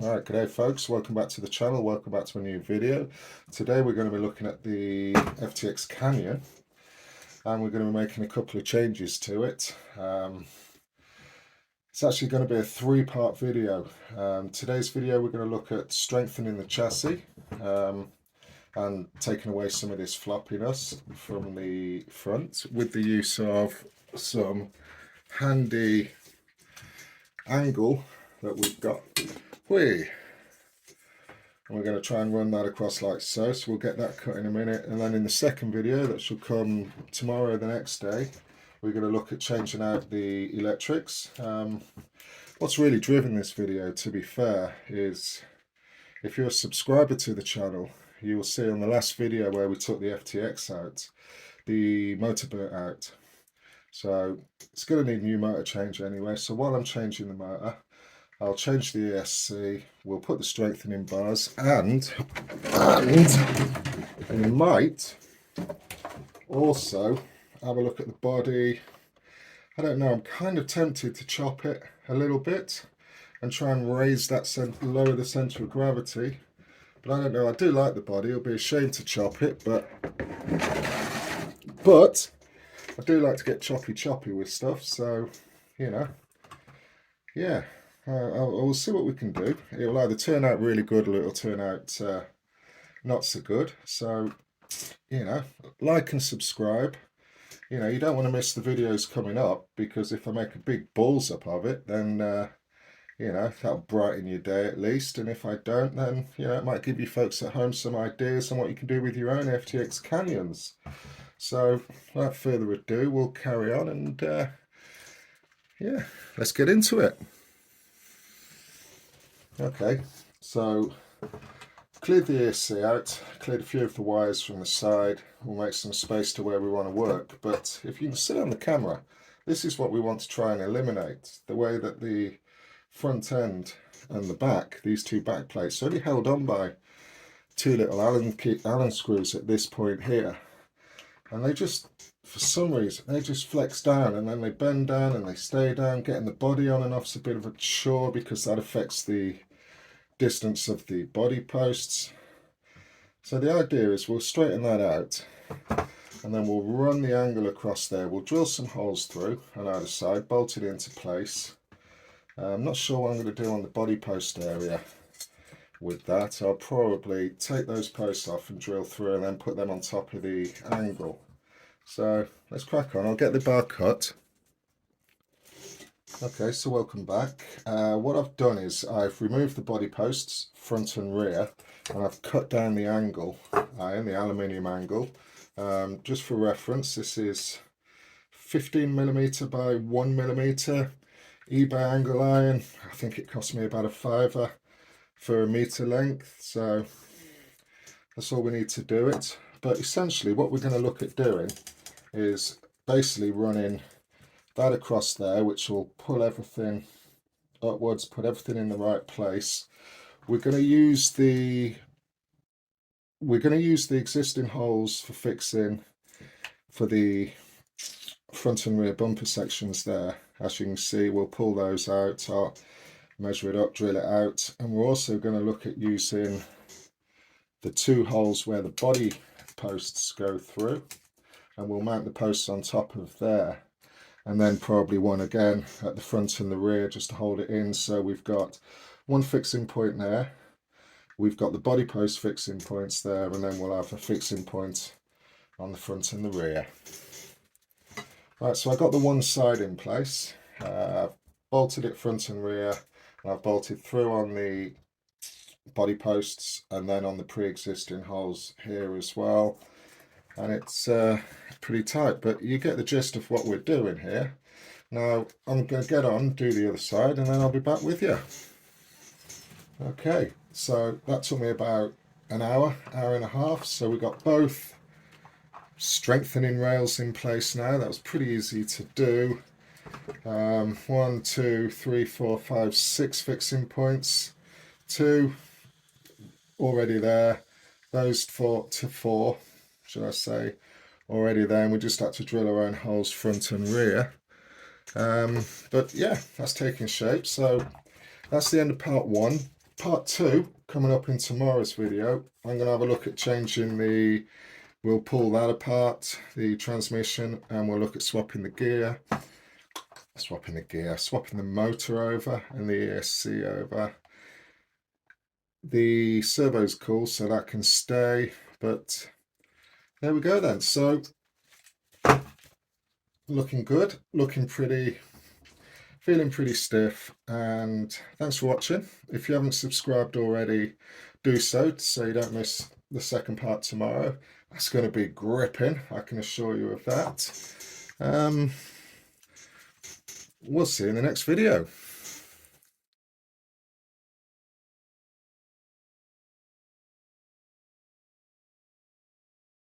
Alright, g'day folks, welcome back to the channel, welcome back to a new video. Today we're going to be looking at the FTX Kanyon and we're going to be making a couple of changes to it. It's actually going to be a three-part video. Today's video we're going to look at strengthening the chassis and taking away some of this floppiness from the front with the use of some handy angle that we've got. And we're going to try and run that across like so, so we'll get that cut in a minute, and then in the second video that should come tomorrow, the next day, we're going to look at changing out the electrics. What's really driven this video, to be fair, is if you're a subscriber to the channel, you will see on the last video where we took the FTX out, the motor burnt out. So it's going to need new motor change anyway, so while I'm changing the motor, I'll change the ESC, we'll put the strengthening bars, and we might also have a look at the body. I don't know, I'm kind of tempted to chop it a little bit and try and raise that, lower the centre of gravity. But I don't know, I do like the body, it'll be a shame to chop it, but I do like to get choppy with stuff, so, you know, yeah. We'll see what we can do. It will either turn out really good or it'll turn out not so good. So, you know, like and subscribe. You know, you don't want to miss the videos coming up, because if I make a big balls up of it, then, you know, that'll brighten your day at least. And if I don't, then, you know, it might give you folks at home some ideas on what you can do with your own FTX Kanyons. So, without further ado, we'll carry on and, yeah, let's get into it. Okay, so cleared the ESC out, cleared a few of the wires from the side. We'll make some space to where we want to work, but if you can see on the camera, this is what we want to try and eliminate. The way that the front end and the back, these two back plates, are only held on by two little Allen screws at this point here, and they just, for some reason, they just flex down and then they bend down and they stay down. Getting the body on and off is a bit of a chore because that affects the distance of the body posts. So the idea is we'll straighten that out and then we'll run the angle across there. We'll drill some holes through on either side, bolt it into place. I'm not sure what I'm going to do on the body post area with that. I'll probably take those posts off and drill through and then put them on top of the angle. So let's crack on. I'll get the bar cut. Okay, so welcome back. What I've done is I've removed the body posts, front and rear, and I've cut down the angle, in the aluminium angle. Just for reference, this is 15mm by 1mm eBay angle iron. I think it cost me about £5 for a metre length, so that's all we need to do it. But essentially what we're going to look at doing is basically running that across there, which will pull everything upwards, put everything in the right place. We're going to use the existing holes for fixing for the front and rear bumper sections there. As you can see, we'll pull those out. I'll measure it up, drill it out, and we're also going to look at using the two holes where the body posts go through, and we'll mount the posts on top of there, and then probably one again at the front and the rear just to hold it in. So we've got one fixing point there, we've got the body post fixing points there, and then we'll have a fixing point on the front and the rear. Right, so I got the one side in place. I've bolted it front and rear, and I've bolted through on the body posts and then on the pre-existing holes here as well, and it's pretty tight, but you get the gist of what we're doing here. Now I'm going to get on, do the other side, and then I'll be back with you. Okay, so that took me about an hour and a half. So we got both strengthening rails in place now. That was pretty easy to do. 1, 2, 3, 4, 5, 6 fixing points, 2 already there, those 4 should I say, already there, and we just had to drill our own holes front and rear. But yeah, that's taking shape. So that's the end of part 1. part 2 coming up in tomorrow's video. I'm going to have a look at changing we'll pull that apart, the transmission, and we'll look at swapping the motor over and the ESC over. The servo's cool, so that can stay, but there we go then. So looking good, looking pretty, feeling pretty stiff, and thanks for watching. If you haven't subscribed already, do so you don't miss the second part tomorrow. That's going to be gripping, I can assure you of that. We'll see you in the next video.